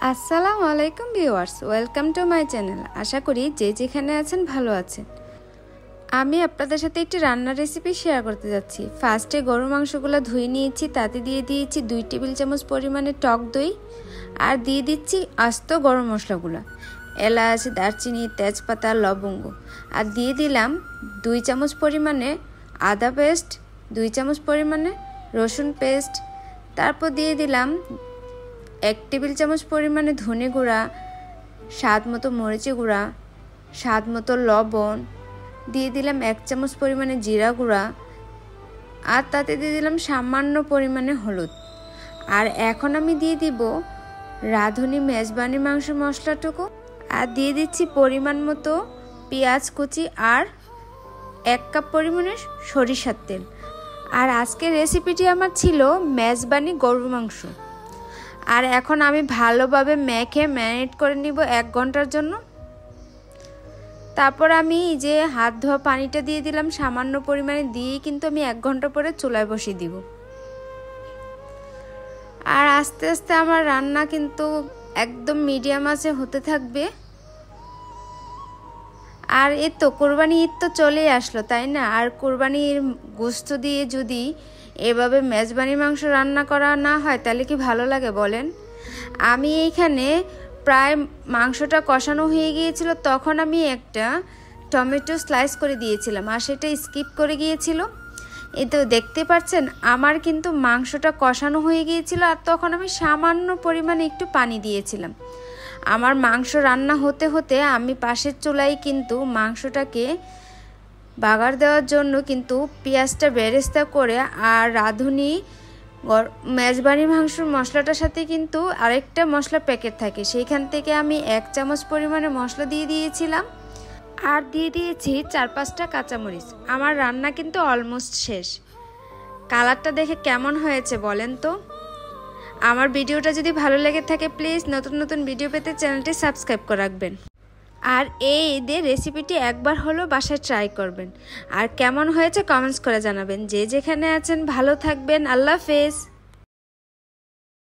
আসসালামু আলাইকুম viewers, welcome to my channel. আশা করি যে যেখানে আছেন ভালো আছেন। আমি আপনাদের সাথে একটি রান্নার রেসিপি শেয়ার করতে যাচ্ছি। ফার্স্টে গরুর মাংসগুলো ধুয়ে নিয়েছি, তাতে দিয়ে দিয়েছি 2 টেবিল চামচ পরিমাণে টক দই, আর দিয়ে দিচ্ছি আস্ত গরম মশলাগুলো, এলাচ, দারচিনি, তেজপাতা, লবঙ্গ, আর দিয়ে দিলাম 2 চামচ পরিমাণে আদা পেস্ট, 2 চামচ পরিমাণে রসুন পেস্ট, তারপর দিয়ে দিলাম 1 টেবিল চামচ পরিমাণে ধনে গুঁড়া, স্বাদ মতো মরিচি গুঁড়া, স্বাদ মতো লবণ, দিয়ে দিলাম 1 চামচ পরিমাণে জিরা গুঁড়া, আর তাতে দিয়ে দিলাম সামান্য পরিমাণে হলুদ। আর এখন আমি দিয়ে দিব রাঁধুনি মেজবানি মাংস মশলাটুকু, আর দিয়ে দিচ্ছি পরিমাণ মতো পেঁয়াজ কুচি আর 1 কাপ পরিমাণে সরিষার তেল। আর আজকের রেসিপিটি আমার ছিল মেজবানি গরুর মাংস। আর এখন আমি ভালোভাবে মেখে ম্যারিনেট করে নিব 1 ঘন্টার জন্য। তারপর আমি যে হাত ধোয়া পানিটা দিয়ে দিলাম সামান্য পরিমাণে, দিয়েই কিন্তু আমি 1 ঘন্টা পরে চুলায় বসিয়ে দিব। আর আস্তে আস্তে আমার রান্না কিন্তু একদম মিডিয়াম আঁচে হতে থাকবে। আর এই তো কোরবানি ঈদ তো চলেই আসলো, তাই না? আর কোরবানির গোশত দিয়ে যদি এভাবে মেজবানি মাংস রান্না করা না হয় তাহলে কি ভালো লাগে বলেন? আমি এইখানে প্রায় মাংসটা কষানো হয়ে গিয়েছিল, তখন আমি একটা টমেটো স্লাইস করে দিয়েছিলাম, আর সেটা স্কিপ করে গিয়েছিল। এই তো দেখতে পাচ্ছেন আমার কিন্তু মাংসটা কষানো হয়ে গিয়েছিল, আর তখন আমি সামান্য পরিমাণে একটু পানি দিয়েছিলাম। আমার মাংস রান্না হতে হতে আমি পাশের চুলায় কিন্তু মাংসটাকে বাগার দেওয়ার জন্য কিন্তু পেঁয়াজটা বেরেস্তা করে, আর রাঁধুনি মেজবানি মাংসর মশলাটার সাথে কিন্তু আরেকটা মশলা প্যাকেট থাকে, সেইখান থেকে আমি 1 চামচ পরিমাণে মশলা দিয়ে দিয়েছিলাম, আর দিয়ে দিয়েছি 4-5টা কাঁচামরিচ। আমার রান্না কিন্তু অলমোস্ট শেষ। কালারটা দেখে কেমন হয়েছে বলেন তো? আমার ভিডিওটা যদি ভালো লেগে থাকে প্লিজ নতুন নতুন ভিডিও পেতে চ্যানেলটি সাবস্ক্রাইব করে রাখবেন। আর এই ঈদের রেসিপিটি একবার হলো বাসায় ট্রাই করবেন, আর কেমন হয়েছে কমেন্টস করে জানাবেন। যে যেখানে আছেন ভালো থাকবেন। আল্লাহ হাফেজ।